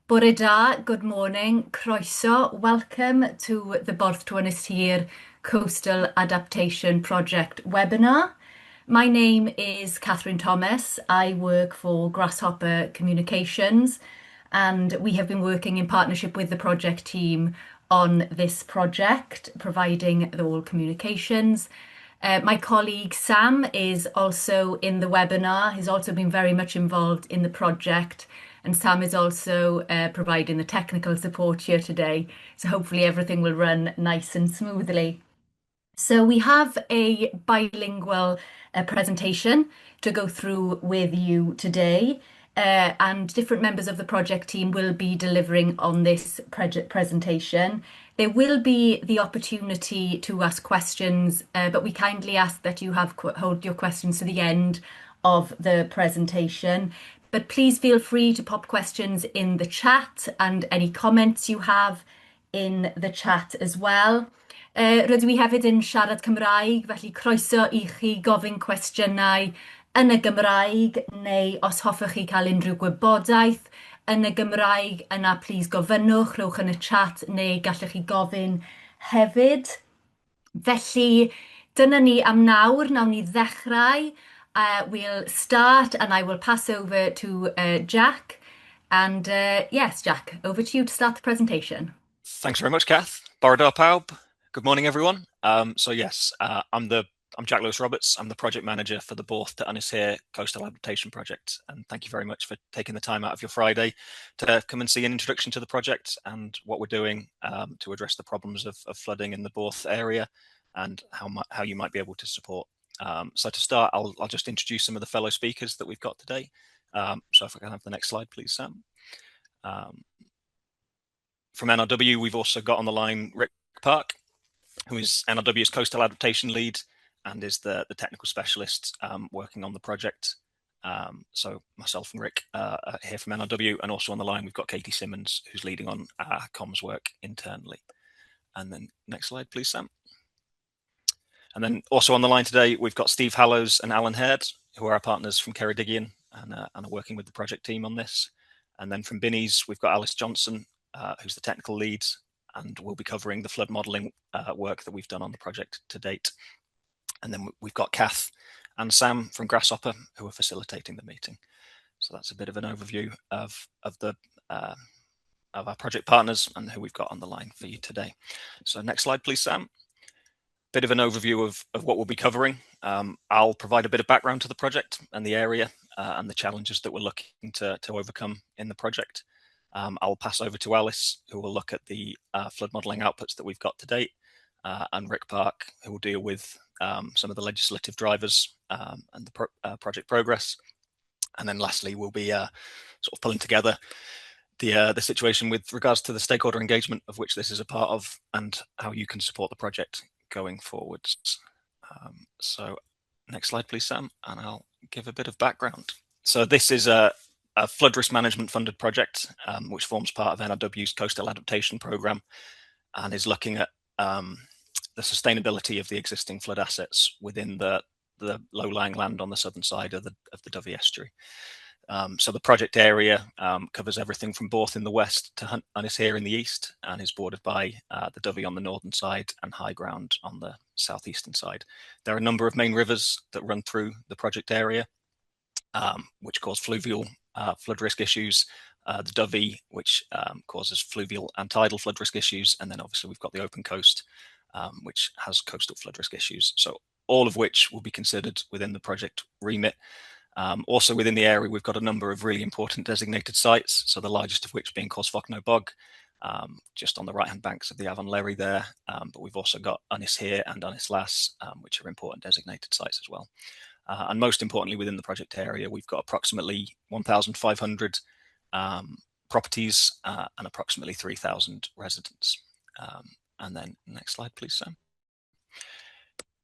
Bore da, good morning, croeso, welcome to the Borth to Ynyshir Coastal Adaptation Project webinar. My name is Catherine Thomas. I work for Grasshopper Communications and we have been working in partnership with the project team on this project, providing all communications. My colleague Sam is also in the webinar. He's also been very much involved in the project, and Sam is also providing the technical support here today. So hopefully everything will run nice and smoothly. So we have a bilingual presentation to go through with you today. And different members of the project team will be delivering on this presentation. There will be the opportunity to ask questions, but we kindly ask that you hold your questions to the end of the presentation. But please feel free to pop questions in the chat and any comments you have in the chat as well. Rydw i hefyd yn siarad Cymraeg, felly croeso i chi gofyn cwestiynau yn y Gymraeg, neu os hoffech chi cael unrhyw gwybodaeth yn y Gymraeg, yna plis gofynnwch, rhowch yn y chat, neu gallech chi gofyn hefyd. Felly, dyna ni am nawr, nawn ni ddechrau. We'll start and I will pass over to Jack. And yes, Jack, over to you to start the presentation. Thanks very much, Kath. Bore da pawb. Good morning, everyone. I'm Jack Lewis-Roberts. I'm the project manager for the Borth to Ynyshir Coastal Adaptation project. And thank you very much for taking the time out of your Friday to come and see an introduction to the project and what we're doing to address the problems of flooding in the Borth area and how you might be able to support. So to start, I'll just introduce some of the fellow speakers that we've got today. So if I can have the next slide, please, Sam. From NRW, we've also got on the line Rick Park, who is NRW's Coastal Adaptation Lead and is the technical specialist working on the project. So myself and Rick are here from NRW, and also on the line we've got Katie Simmons, who's leading on our comms work internally. And then next slide, please, Sam. And then also on the line today, we've got Steve Hallows and Alan Haird, who are our partners from Ceredigion and are working with the project team on this. And then from Binnies, we've got Alice Johnson, who's the technical lead, and we'll be covering the flood modelling work that we've done on the project to date. And then we've got Kath and Sam from Grasshopper, who are facilitating the meeting. So that's a bit of an overview of our project partners and who we've got on the line for you today. So next slide, please, Sam. Bit of an overview of what we'll be covering. I'll provide a bit of background to the project and the area and the challenges that we're looking to overcome in the project. I'll pass over to Alice, who will look at the flood modelling outputs that we've got to date, and Rick Park, who will deal with some of the legislative drivers and the project progress. And then lastly, we'll be sort of pulling together the situation with regards to the stakeholder engagement of which this is a part of and how you can support the project going forwards. So next slide, please, Sam, and I'll give a bit of background. So this is a flood risk management funded project, which forms part of NRW's Coastal Adaptation Programme and is looking at the sustainability of the existing flood assets within the low-lying land on the southern side of the Dyfi estuary. So the project area covers everything from Borth in the west to Ynyshir in the east and is bordered by the Dyfi on the northern side and high ground on the southeastern side. There are a number of main rivers that run through the project area, which cause fluvial flood risk issues, the Dyfi, which causes fluvial and tidal flood risk issues, and then obviously we've got the open coast, which has coastal flood risk issues. So all of which will be considered within the project remit. Also within the area, we've got a number of really important designated sites, so the largest of which being Cosfocno Bog, just on the right-hand banks of the Avon Lerry there, but we've also got Ynyshir and Ynys, which are important designated sites as well. And most importantly, within the project area, we've got approximately 1,500 properties and approximately 3,000 residents. And then next slide, please, Sam.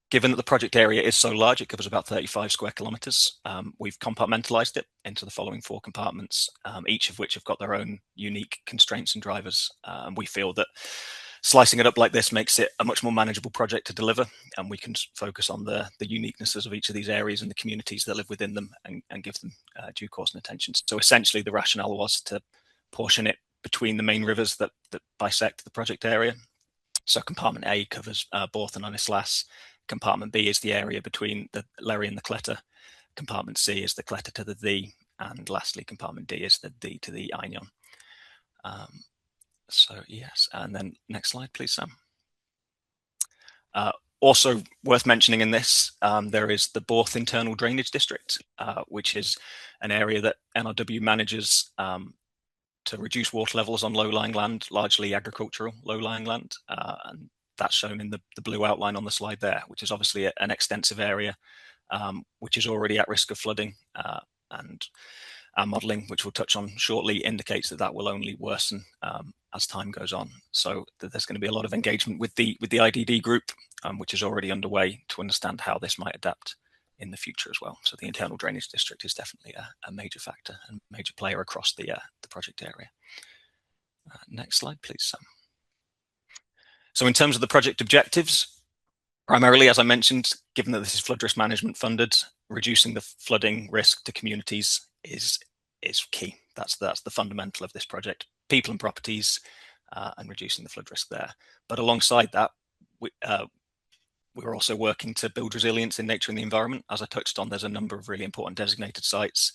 Given that the project area is so large, it covers about 35 square kilometres, we've compartmentalised it into the following 4 compartments, each of which have got their own unique constraints and drivers. And we feel that slicing it up like this makes it a much more manageable project to deliver, and we can focus on the uniquenesses of each of these areas and the communities that live within them and give them due course and attention. So essentially the rationale was to portion it between the main rivers that bisect the project area. So compartment A covers Borth and Ynyshir. Compartment B is the area between the Lerry and the Cleta. Compartment C is the Cleta to the Ddu, and lastly, compartment D is the Ddu to the Einion. So yes, and then next slide, please, Sam. Also worth mentioning in this, there is the Borth Internal Drainage District, which is an area that NRW manages to reduce water levels on low-lying land, largely agricultural low-lying land, and that's shown in the blue outline on the slide there, which is obviously an extensive area, which is already at risk of flooding, and our modelling, which we'll touch on shortly, indicates that will only worsen as time goes on. So there's going to be a lot of engagement with the IDD group, which is already underway, to understand how this might adapt in the future as well. So the internal drainage district is definitely a major factor and major player across the project area. Next slide, please, Sam. So in terms of the project objectives, primarily, as I mentioned, given that this is flood risk management funded, reducing the flooding risk to communities is key. That's the fundamental of this project: people and properties, and reducing the flood risk there. But alongside that, we're also working to build resilience in nature and the environment. As I touched on, there's a number of really important designated sites,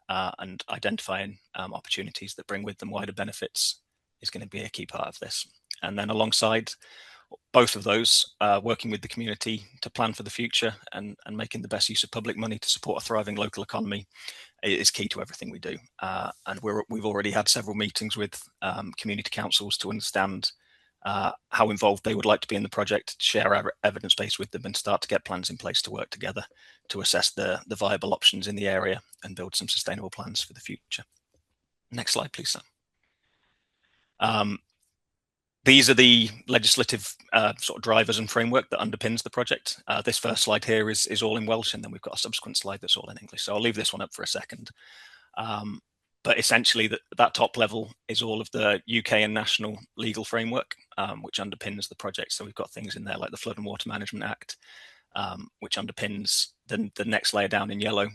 and identifying opportunities that bring with them wider benefits is going to be a key part of this. And then alongside both of those, working with the community to plan for the future and making the best use of public money to support a thriving local economy is key to everything we do. And we've already had several meetings with community councils to understand how involved they would like to be in the project, share our evidence base with them, and start to get plans in place to work together to assess the viable options in the area and build some sustainable plans for the future. Next slide, please, Sam. These are the legislative sort of drivers and framework that underpins the project. This first slide here is all in Welsh, and then we've got a subsequent slide that's all in English. So I'll leave this one up for a second. But essentially, that top level is all of the UK and national legal framework, which underpins the project. So we've got things in there like the Flood and Water Management Act, which underpins the next layer down in yellow,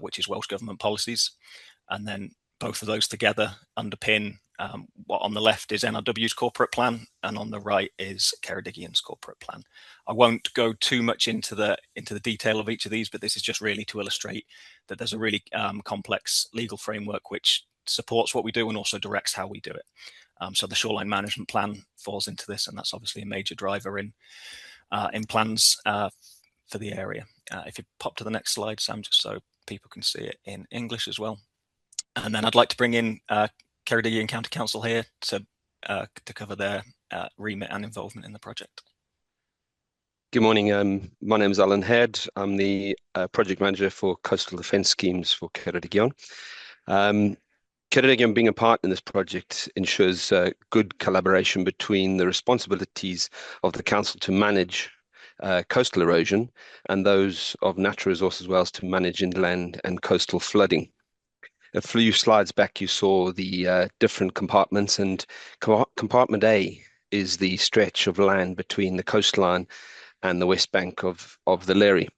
which is Welsh Government policies. And then both of those together underpin what on the left is NRW's corporate plan, and on the right is Ceredigion's corporate plan. I won't go too much into the detail of each of these, but this is just really to illustrate that there's a really complex legal framework which supports what we do and also directs how we do it. So the shoreline management plan falls into this, and that's obviously a major driver in plans for the area. If you pop to the next slide, Sam, just so people can see it in English as well. And then I'd like to bring in Ceredigion County Council here to cover their remit and involvement in the project. Good morning. My name is Alan Head. I'm the project manager for coastal defence schemes for Ceredigion. Ceredigion being a partner in this project ensures good collaboration between the responsibilities of the council to manage coastal erosion and those of natural resources wells to manage inland and coastal flooding. A few slides back, you saw the different compartments, and compartment A is the stretch of land between the coastline and the west bank of the Lerry.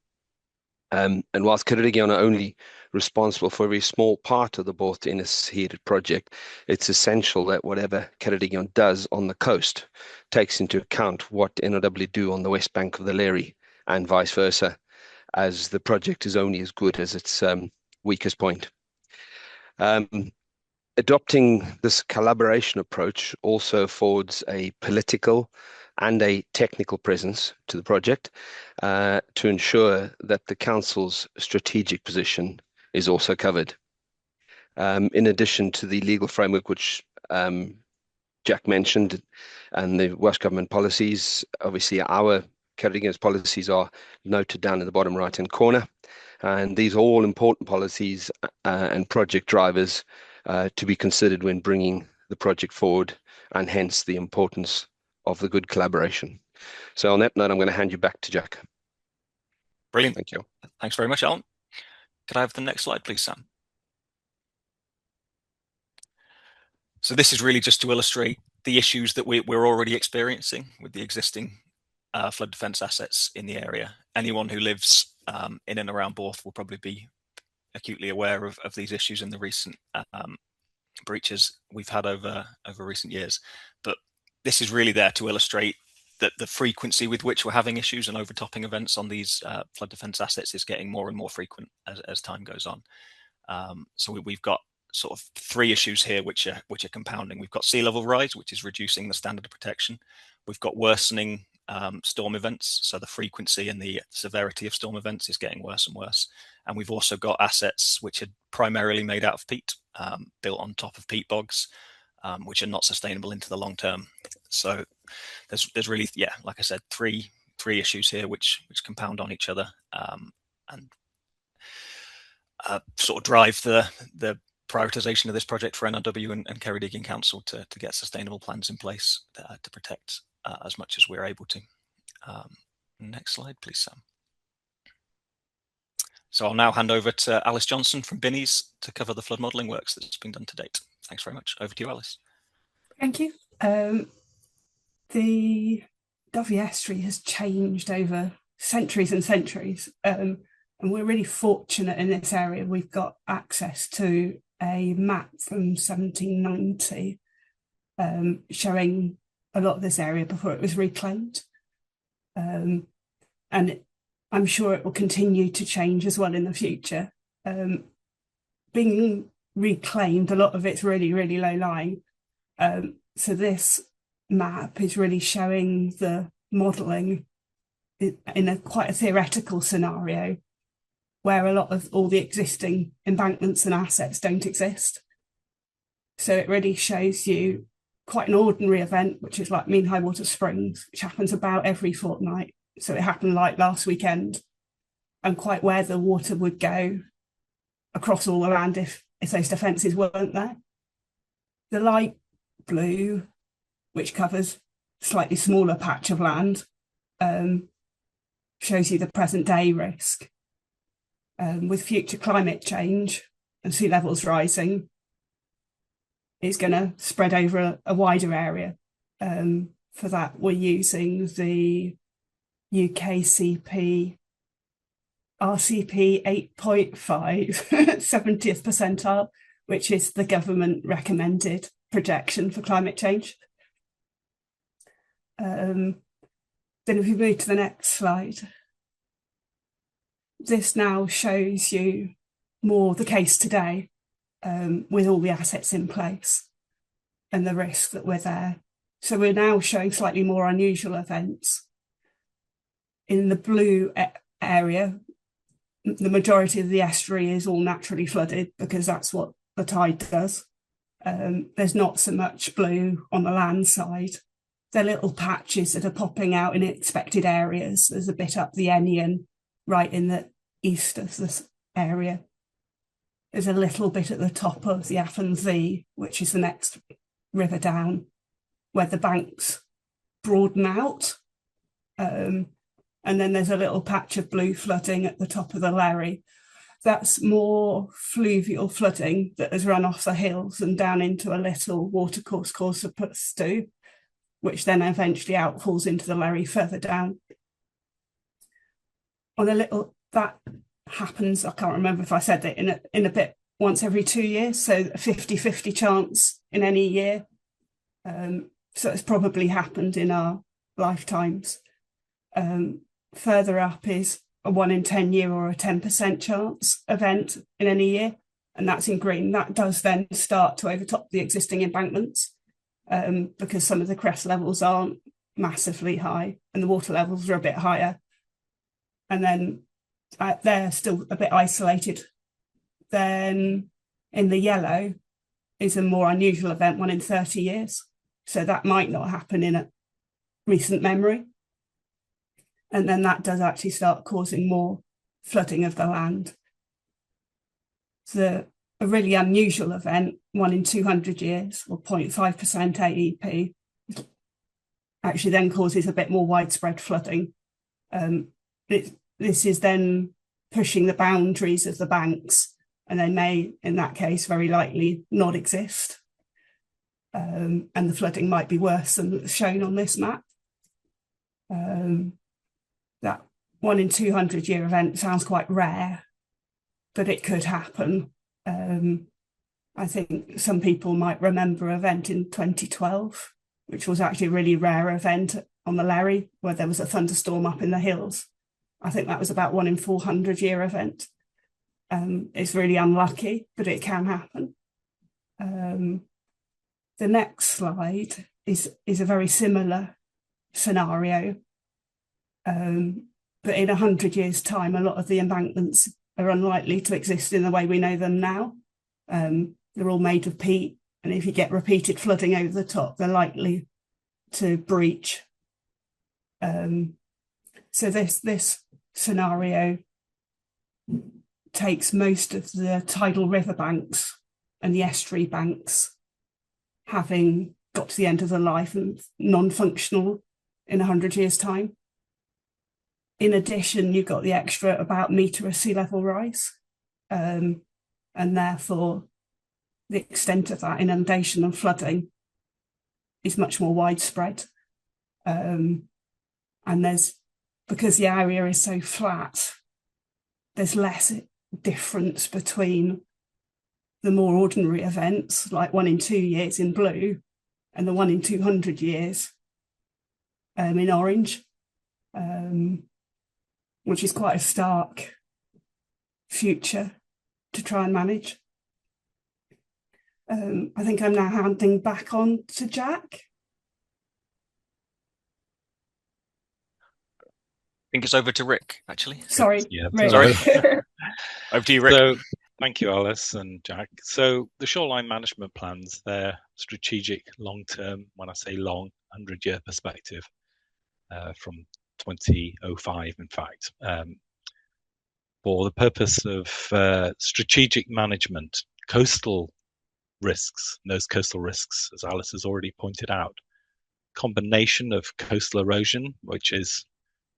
And whilst Ceredigion are only responsible for a very small part of the Borth to Ynyshir project, it's essential that whatever Ceredigion does on the coast takes into account what NRW do on the west bank of the Lerry, and vice versa, as the project is only as good as its weakest point. Adopting this collaboration approach also affords a political and a technical presence to the project to ensure that the council's strategic position is also covered. In addition to the legal framework which Jack mentioned and the Welsh Government policies, obviously our Ceredigion's policies are noted down in the bottom right-hand corner. And these are all important policies and project drivers to be considered when bringing the project forward, and hence the importance of the good collaboration. So on that note, I'm going to hand you back to Jack. Brilliant. Thank you. Thanks very much, Alan. Could I have the next slide, please, Sam? So this is really just to illustrate the issues that we're already experiencing with the existing flood defence assets in the area. Anyone who lives in and around Borth will probably be acutely aware of these issues in the recent breaches we've had over recent years. But this is really there to illustrate that the frequency with which we're having issues and overtopping events on these flood defence assets is getting more and more frequent as time goes on. So we've got sort of three issues here which are compounding. We've got sea level rise, which is reducing the standard of protection. We've got worsening storm events, so the frequency and the severity of storm events is getting worse and worse. And we've also got assets which are primarily made out of peat, built on top of peat bogs, which are not sustainable into the long term. So there's really, yeah, like I said, three issues here which compound on each other and sort of drive the prioritisation of this project for NRW and Ceredigion Council to get sustainable plans in place to protect as much as we're able to. Next slide, please, Sam. So I'll now hand over to Alice Johnson from Binnies to cover the flood modelling works that's been done to date. Thanks very much. Over to you, Alice. Thank you. The Dyfi estuary has changed over centuries and centuries, and we're really fortunate in this area. We've got access to a map from 1790 showing a lot of this area before it was reclaimed. And I'm sure it will continue to change as well in the future. Being reclaimed, a lot of it's really, really low lying. So this map is really showing the modelling in quite a theoretical scenario where a lot of all the existing embankments and assets don't exist. So it really shows you quite an ordinary event, which is like mean high water springs, which happens about every fortnight. So it happened like last weekend, and quite where the water would go across all the land if those defences weren't there. The light blue, which covers a slightly smaller patch of land, shows you the present day risk. With future climate change and sea levels rising, it's going to spread over a wider area. For that, we're using the UKCP RCP 8.5 70th percentile, which is the government recommended projection for climate change. Then if we move to the next slide, this now shows you more the case today with all the assets in place and the risk that we're there. So we're now showing slightly more unusual events. In the blue area, the majority of the estuary is all naturally flooded because that's what the tide does. There's not so much blue on the land side. There are little patches that are popping out in expected areas. There's a bit up the Ennian, right in the east of this area. There's a little bit at the top of the Afon Ddu, which is the next river down, where the banks broaden out. And then there's a little patch of blue flooding at the top of the Lerry. That's more fluvial flooding that has run off the hills and down into a little watercourse called Sir Ceredigion, which then eventually outfalls into the Lerry further down. On a little, that happens, I can't remember if I said it, in a bit once every 2 years, so a 50-50 chance in any year. So it's probably happened in our lifetimes. Further up is a 1 in 10 year or a 10% chance event in any year, and that's in green. That does then start to overtop the existing embankments because some of the crest levels aren't massively high and the water levels are a bit higher. And then they're still a bit isolated. Then in the yellow is a more unusual event, 1 in 30 years. So that might not happen in a recent memory. And then that does actually start causing more flooding of the land. So a really unusual event, 1 in 200 years or 0.5% AEP, actually then causes a bit more widespread flooding. This is then pushing the boundaries of the banks, and they may, in that case, very likely not exist. And the flooding might be worse than shown on this map. That 1 in 200 year event sounds quite rare, but it could happen. I think some people might remember an event in 2012, which was actually a really rare event on the Larry, where there was a thunderstorm up in the hills. I think that was about 1 in 400 year event. It's really unlucky, but it can happen. The next slide is a very similar scenario, but in 100 years' time, a lot of the embankments are unlikely to exist in the way we know them now. They're all made of peat, and if you get repeated flooding over the top, they're likely to breach. So this scenario takes most of the tidal riverbanks and the estuary banks having got to the end of their life and non-functional in 100 years' time. In addition, you've got the extra about metre of sea level rise, and therefore the extent of that inundation and flooding is much more widespread. And because the area is so flat, there's less difference between the more ordinary events, like 1 in 2 years in blue, and the 1 in 200 years in orange, which is quite a stark future to try and manage. I think I'm now handing back on to Jack. I think it's over to Rick, actually. Sorry, yeah, Rick. Sorry. Over to you, Rick. So, thank you, Alice and Jack. So the shoreline management plans, they're strategic, long-term, when I say long, 100-year perspective from 2005, in fact, for the purpose of strategic management, coastal risks, those coastal risks, as Alice has already pointed out, combination of coastal erosion, which is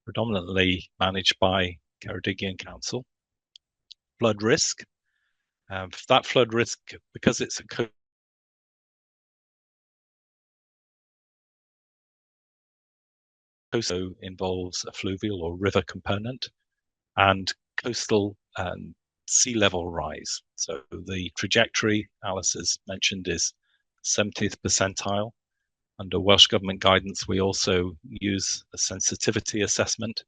predominantly managed by Ceredigion Council, flood risk. That flood risk, because it's a coastal, involves a fluvial or river component, and coastal sea level rise. So the trajectory Alice has mentioned is 70th percentile. Under Welsh Government guidance, we also use a sensitivity assessment,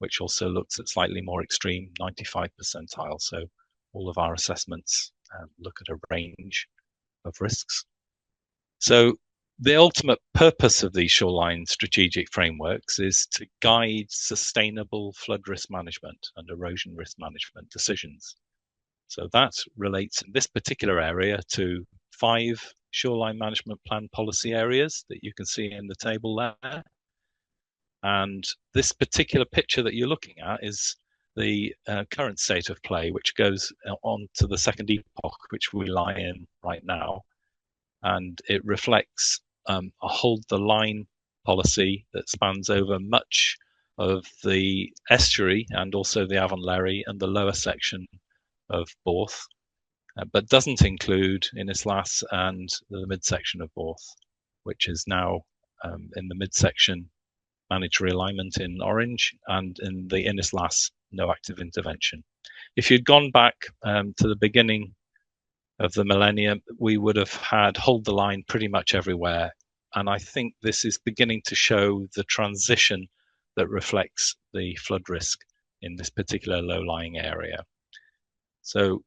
which also looks at slightly more extreme 95 percentile. So all of our assessments look at a range of risks. So the ultimate purpose of these shoreline strategic frameworks is to guide sustainable flood risk management and erosion risk management decisions. So that relates in this particular area to 5 shoreline management plan policy areas that you can see in the table there. And this particular picture that you're looking at is the current state of play, which goes on to the second epoch, which we lie in right now. And it reflects a hold the line policy that spans over much of the estuary and also the Avon Lerry and the lower section of Borth, but doesn't include Ynys and the midsection of Borth, which is now in the midsection managed realignment in orange, and in the Ynys no active intervention. If you'd gone back to the beginning of the millennium, we would have had hold the line pretty much everywhere. And I think this is beginning to show the transition that reflects the flood risk in this particular low-lying area. So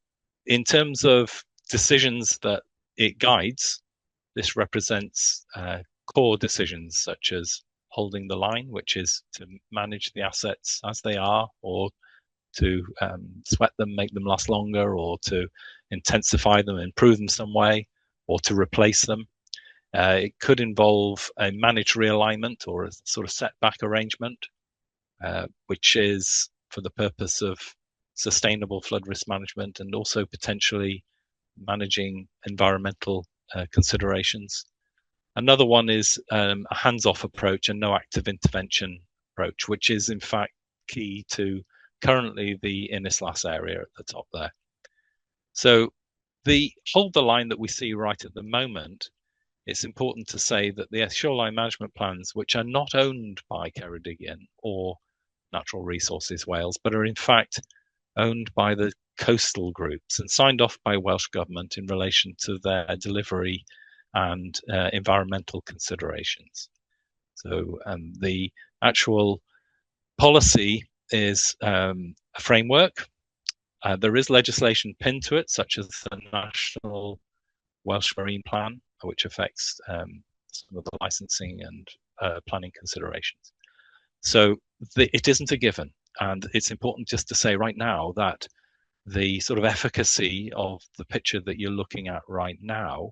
in terms of decisions that it guides, this represents core decisions such as holding the line, which is to manage the assets as they are, or to sweat them, make them last longer, or to intensify them, improve them some way, or to replace them. It could involve a managed realignment or a sort of setback arrangement, which is for the purpose of sustainable flood risk management and also potentially managing environmental considerations. Another one is a hands-off approach and no active intervention approach, which is in fact key to currently the Ynys area at the top there. So the hold the line that we see right at the moment, it's important to say that the shoreline management plans, which are not owned by Ceredigion or Natural Resources Wales, but are in fact owned by the coastal groups and signed off by Welsh Government in relation to their delivery and environmental considerations. So the actual policy is a framework. There is legislation pinned to it, such as the National Welsh Marine Plan, which affects some of the licensing and planning considerations. So it isn't a given. And it's important just to say right now that the sort of efficacy of the picture that you're looking at right now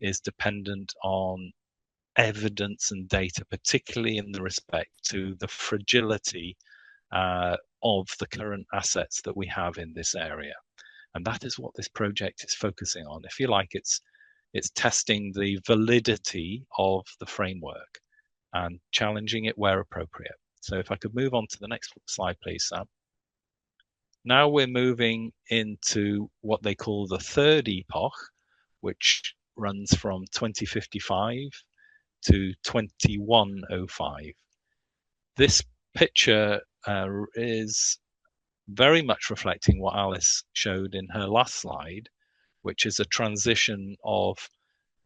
is dependent on evidence and data, particularly in the respect to the fragility of the current assets that we have in this area. And that is what this project is focusing on. If you like, it's testing the validity of the framework and challenging it where appropriate. So if I could move on to the next slide, please, Sam. Now we're moving into what they call the third epoch, which runs from 2055 to 2105. This picture is very much reflecting what Alice showed in her last slide, which is a transition of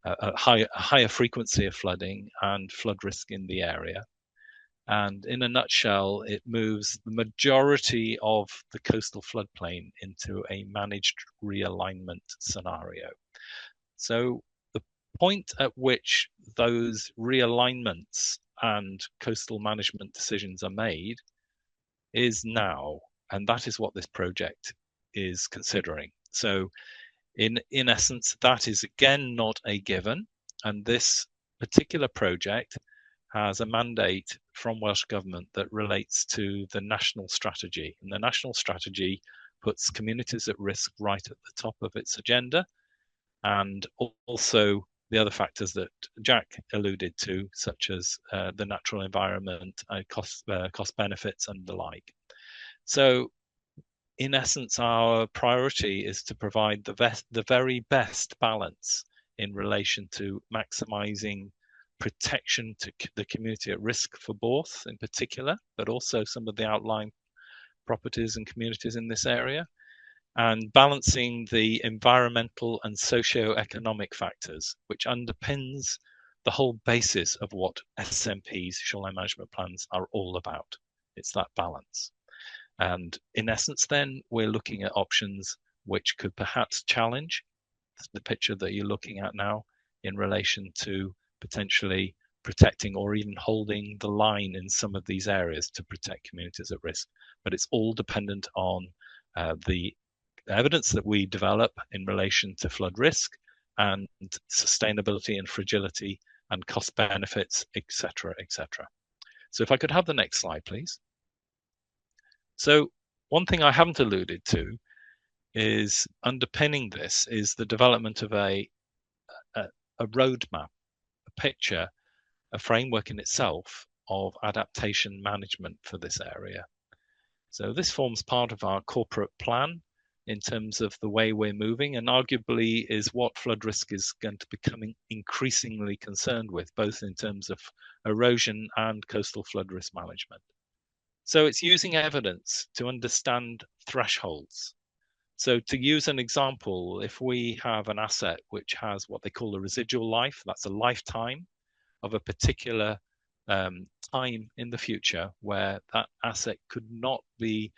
a higher frequency of flooding and flood risk in the area. And in a nutshell, it moves the majority of the coastal floodplain into a managed realignment scenario. So the point at which those realignments and coastal management decisions are made is now, and that is what this project is considering. So in essence, that is again not a given, and this particular project has a mandate from Welsh Government that relates to the national strategy. And the national strategy puts communities at risk right at the top of its agenda, and also the other factors that Jack alluded to, such as the natural environment, cost benefits and the like. So in essence, our priority is to provide the very best balance in relation to maximising protection to the community at risk for Borth in particular, but also some of the outlying properties and communities in this area, and balancing the environmental and socio-economic factors, which underpins the whole basis of what SMPs, shoreline management plans, are all about. It's that balance. And in essence, then, we're looking at options which could perhaps challenge the picture that you're looking at now in relation to potentially protecting or even holding the line in some of these areas to protect communities at risk. But it's all dependent on the evidence that we develop in relation to flood risk and sustainability and fragility and cost benefits, etc., etc. So if I could have the next slide, please. So one thing I haven't alluded to is underpinning this is the development of a roadmap, a picture, a framework in itself of adaptation management for this area. So this forms part of our corporate plan in terms of the way we're moving, and arguably is what flood risk is going to become increasingly concerned with, both in terms of erosion and coastal flood risk management. So it's using evidence to understand thresholds. So to use an example, if we have an asset which has what they call a residual life, that's a lifetime of a particular time in the future where that asset could not be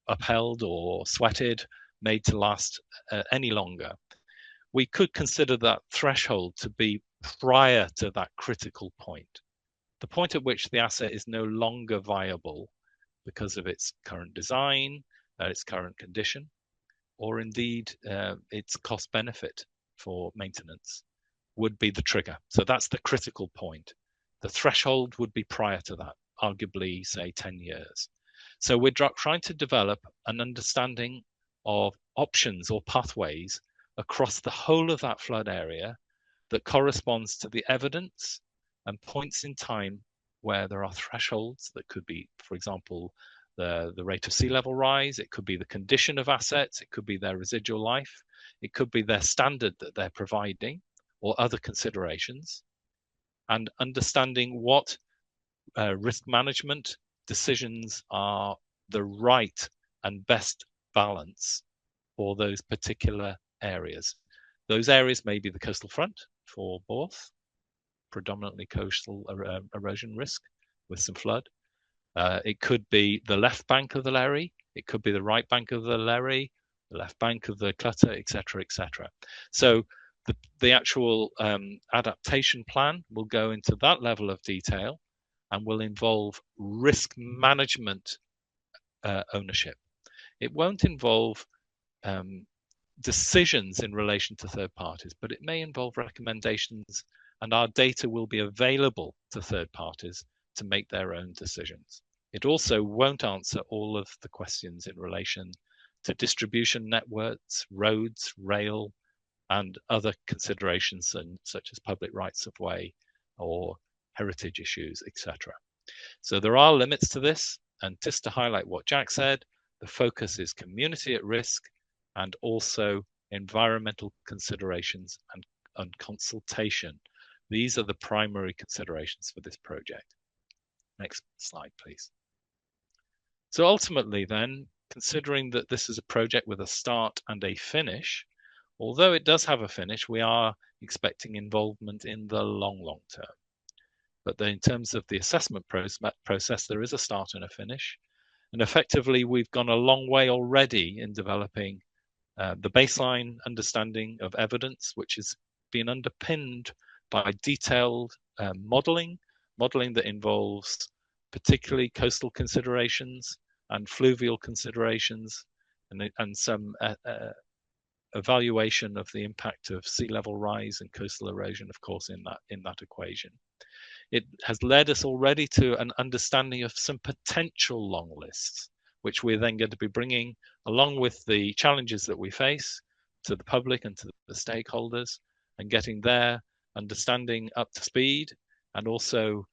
upheld or sweated, made to last any longer, we could consider that threshold to be prior to that critical point. The point at which the asset is no longer viable because of its current design, its current condition, or indeed its cost benefit for maintenance would be the trigger. So that's the critical point. The threshold would be prior to that, arguably, say, 10 years. So we're trying to develop an understanding of options or pathways across the whole of that flood area that corresponds to the evidence and points in time where there are thresholds that could be, for example, the rate of sea level rise, it could be the condition of assets, it could be their residual life, it could be their standard that they're providing, or other considerations, and understanding what risk management decisions are the right and best balance for those particular areas. Those areas may be the coastal front for Borth, predominantly coastal erosion risk with some flood. It could be the left bank of the Lerry, it could be the right bank of the Lerry, the left bank of the Clutter, etc., etc. So the actual adaptation plan will go into that level of detail and will involve risk management ownership. It won't involve decisions in relation to third parties, but it may involve recommendations, and our data will be available to third parties to make their own decisions. It also won't answer all of the questions in relation to distribution networks, roads, rail, and other considerations such as public rights of way or heritage issues, etc. So there are limits to this, and just to highlight what Jack said, the focus is community at risk and also environmental considerations and consultation. These are the primary considerations for this project. Next slide, please. So ultimately then, considering that this is a project with a start and a finish, although it does have a finish, we are expecting involvement in the long term. But then in terms of the assessment process, there is a start and a finish. And effectively, we've gone a long way already in developing the baseline understanding of evidence, which has been underpinned by detailed modelling that involves particularly coastal considerations and fluvial considerations, and some evaluation of the impact of sea level rise and coastal erosion, of course, in that equation. It has led us already to an understanding of some potential long lists, which we're then going to be bringing along with the challenges that we face to the public and to the stakeholders, and getting their understanding up to speed, and also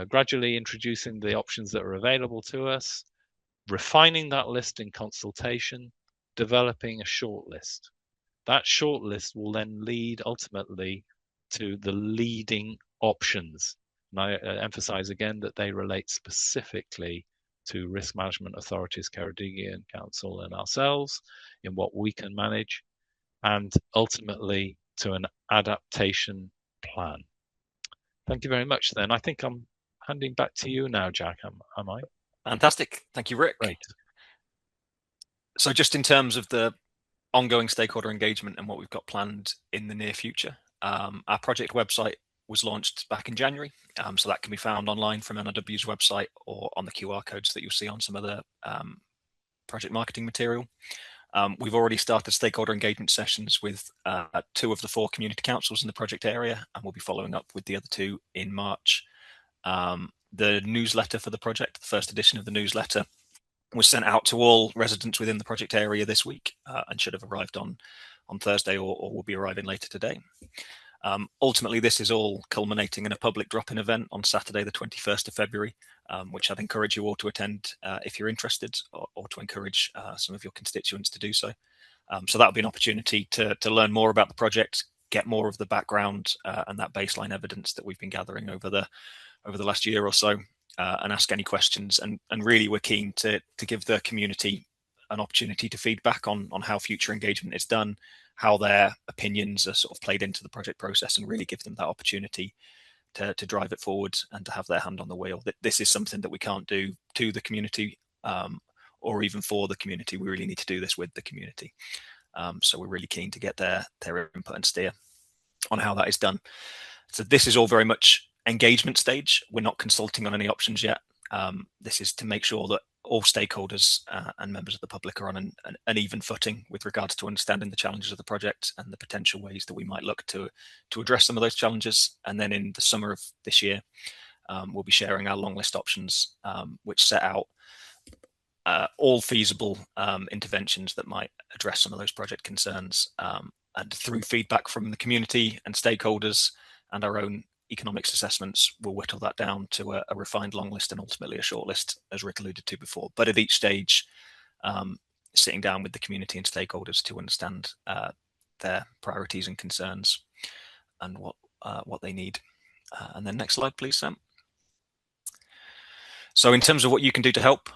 gradually introducing the options that are available to us, refining that list in consultation, developing a short list. That short list will then lead ultimately to the leading options. And I emphasize again that they relate specifically to risk management authorities, Ceredigion Council and ourselves, in what we can manage, and ultimately to an adaptation plan. Thank you very much then. I think I'm handing back to you now, Jack, am I? Fantastic. Thank you, Rick. Great. So just in terms of the ongoing stakeholder engagement and what we've got planned in the near future, our project website was launched back in January. So that can be found online from NRW's website or on the QR codes that you'll see on some other project marketing material. We've already started stakeholder engagement sessions with 2 of the 4 community councils in the project area, and we'll be following up with the other 2 in March. The newsletter for the project, the first edition of the newsletter, was sent out to all residents within the project area this week and should have arrived on Thursday or will be arriving later today. Ultimately, this is all culminating in a public drop-in event on Saturday, the 21st of February, which I'd encourage you all to attend if you're interested, or to encourage some of your constituents to do so. So that'll be an opportunity to learn more about the project, get more of the background and that baseline evidence that we've been gathering over the last year or so, and ask any questions. And really, we're keen to give the community an opportunity to feedback on how future engagement is done, how their opinions are sort of played into the project process, and really give them that opportunity to drive it forward and to have their hand on the wheel. This is something that we can't do to the community or even for the community. We really need to do this with the community. So we're really keen to get their input and steer on how that is done. So this is all very much engagement stage. We're not consulting on any options yet. This is to make sure that all stakeholders and members of the public are on an even footing with regards to understanding the challenges of the project and the potential ways that we might look to address some of those challenges. And then in the summer of this year, we'll be sharing our long list options, which set out all feasible interventions that might address some of those project concerns. And through feedback from the community and stakeholders and our own economics assessments, we'll whittle that down to a refined long list and ultimately a short list, as Rick alluded to before. But at each stage, sitting down with the community and stakeholders to understand their priorities and concerns and what they need. And then next slide, please, Sam. So in terms of what you can do to help,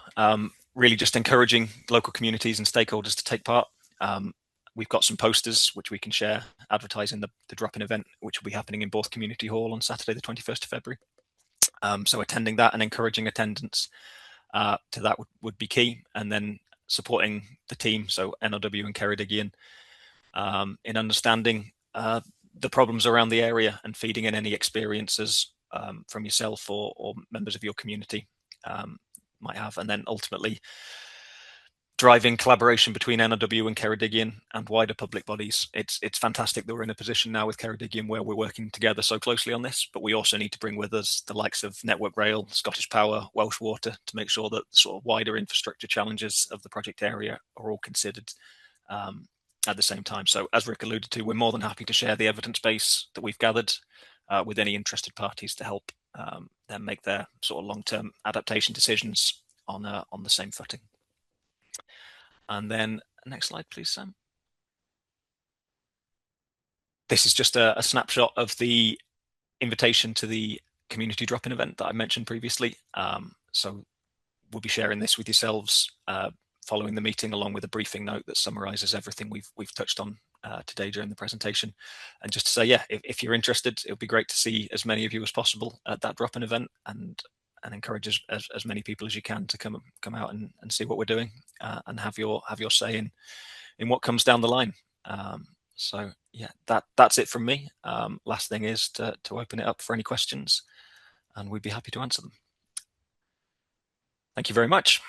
really just encouraging local communities and stakeholders to take part. We've got some posters which we can share advertising the drop-in event, which will be happening in Borth Community Hall on Saturday the 21st of February. So attending that and encouraging attendance to that would be key, and then supporting the team, so NRW and Ceredigion, in understanding the problems around the area and feeding in any experiences from yourself or members of your community might have, and then ultimately driving collaboration between NRW and Ceredigion and wider public bodies. It's fantastic that we're in a position now with Ceredigion where we're working together so closely on this, but we also need to bring with us the likes of Network Rail, Scottish Power, Welsh Water, to make sure that sort of wider infrastructure challenges of the project area are all considered at the same time. So as Rick alluded to, we're more than happy to share the evidence base that we've gathered with any interested parties to help them make their sort of long-term adaptation decisions on the same footing. And then next slide, please, Sam. This is just a snapshot of the invitation to the community drop-in event that I mentioned previously. So we'll be sharing this with yourselves following the meeting, along with a briefing note that summarizes everything we've touched on today during the presentation. And just to say, yeah, if you're interested, it would be great to see as many of you as possible at that drop-in event, and encourage as many people as you can to come out and see what we're doing and have your say in what comes down the line. So yeah, that's it from me. Last thing is to open it up for any questions, and we'd be happy to answer them. Thank you very much.